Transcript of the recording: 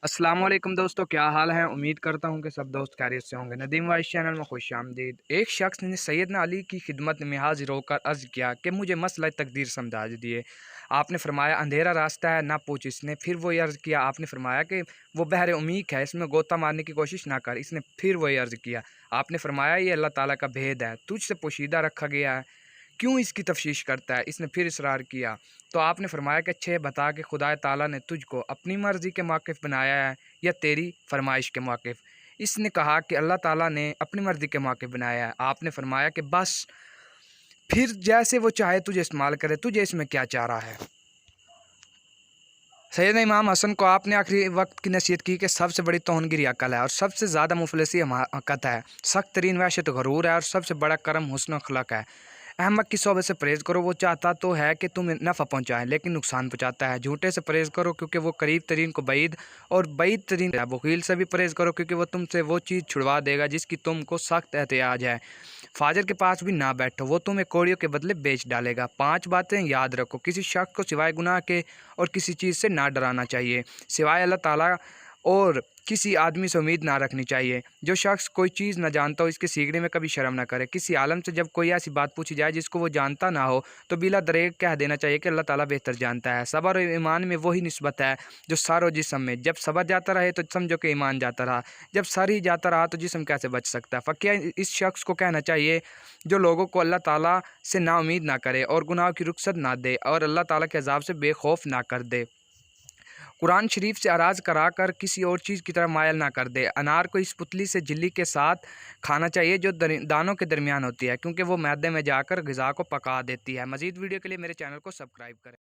السلام علیکم دوستو، کیا حال ہے؟ امید کرتا ہوں کہ سب دوست خیریت سے ہوں گے۔ ندیم وائس چینل میں خوش آمدید۔ ایک شخص نے سیدنا علی کی خدمت میں حاضر ہو کر عرض کیا کہ مجھے مسئلہ تقدیر سمجھا دیجیے۔ آپ نے فرمایا اندھیرا راستہ ہے، نہ پوچھ اس نے۔ پھر وہی عرض کیا۔ آپ نے فرمایا کہ وہ بحر عمیق ہے، اس میں غوطہ مارنے کی کوشش نہ کر۔ اس نے پھر وہی عرض کیا۔ آپ نے فرمایا یہ اللہ تعالیٰ کا بھید ہے، تجھ سے پوشیدہ رکھا گیا ہے، کیوں اس کی تفتیش کرتا ہے؟ اس نے پھر اصرار کیا تو آپ نے فرمایا کہ اچھے بتا کہ خدا تعالیٰ نے تجھ کو اپنی مرضی کے واقف بنایا ہے یا تیری فرمائش کے واقف؟ اس نے کہا کہ اللہ تعالیٰ نے اپنی مرضی کے واقف بنایا ہے۔ آپ نے فرمایا کہ بس پھر جیسے وہ چاہے تجھے استعمال کرے، تجھے اس میں کیا چارہ ہے؟ سیدنا امام حسن کو آپ نے آخری وقت کی نصیحت کی کہ سب سے بڑی توہن گری عقل ہے اور سب سے زیادہ مفلسی حماقت ہے، سخت ترین وحشت غرور ہے اور سب سے بڑا کرم حسن اخلاق ہے۔ احمق کی صحبت سے پرہیز کرو، وہ چاہتا تو ہے کہ تمہیں نفع پہنچائے لیکن نقصان پہنچاتا ہے۔ جھوٹے سے پرہیز کرو کیونکہ وہ قریب ترین کو بعید اور بعید ترین ہے۔ بخیل سے بھی پرہیز کرو کیونکہ وہ تم سے وہ چیز چھڑوا دے گا جس کی تم کو سخت احتیاج ہے۔ فاجر کے پاس بھی نہ بیٹھو، وہ تمہیں کوڑیوں کے بدلے بیچ ڈالے گا۔ 5 باتیں یاد رکھو، کسی شخص کو سوائے گناہ کے اور کسی چیز سے نہ ڈرانا چاہیے، سوائے اللہ تعالیٰ، اور کسی آدمی سے امید نہ رکھنی چاہیے۔ جو شخص کوئی چیز نہ جانتا ہو اس کے سیکھنے میں کبھی شرم نہ کرے۔ کسی عالم سے جب کوئی ایسی بات پوچھی جائے جس کو وہ جانتا نہ ہو تو بلا دریغ کہہ دینا چاہیے کہ اللہ تعالیٰ بہتر جانتا ہے۔ صبر اور ایمان میں وہی نسبت ہے جو سر اور جسم میں۔ جب صبر جاتا رہے تو سمجھو کہ ایمان جاتا رہا، جب سر ہی جاتا رہا تو جسم کیسے بچ سکتا ہے؟ فقیہ اس شخص کو کہنا چاہیے جو لوگوں کو اللہ تعالیٰ سے نا امید نہ کرے اور گناہوں کی رخصت نہ دے اور اللہ تعالیٰ کے عذاب سے بے خوف نہ کر دے۔ قرآن شریف سے اراض کرا کر کسی اور چیز کی طرف مائل نہ کر دے۔ انار کو اس پتلی سے جھلی کے ساتھ کھانا چاہیے جو دانوں کے درمیان ہوتی ہے، کیونکہ وہ معدے میں جا کر غذا کو پکا دیتی ہے۔ مزید ویڈیو کے لیے میرے چینل کو سبسکرائب کریں۔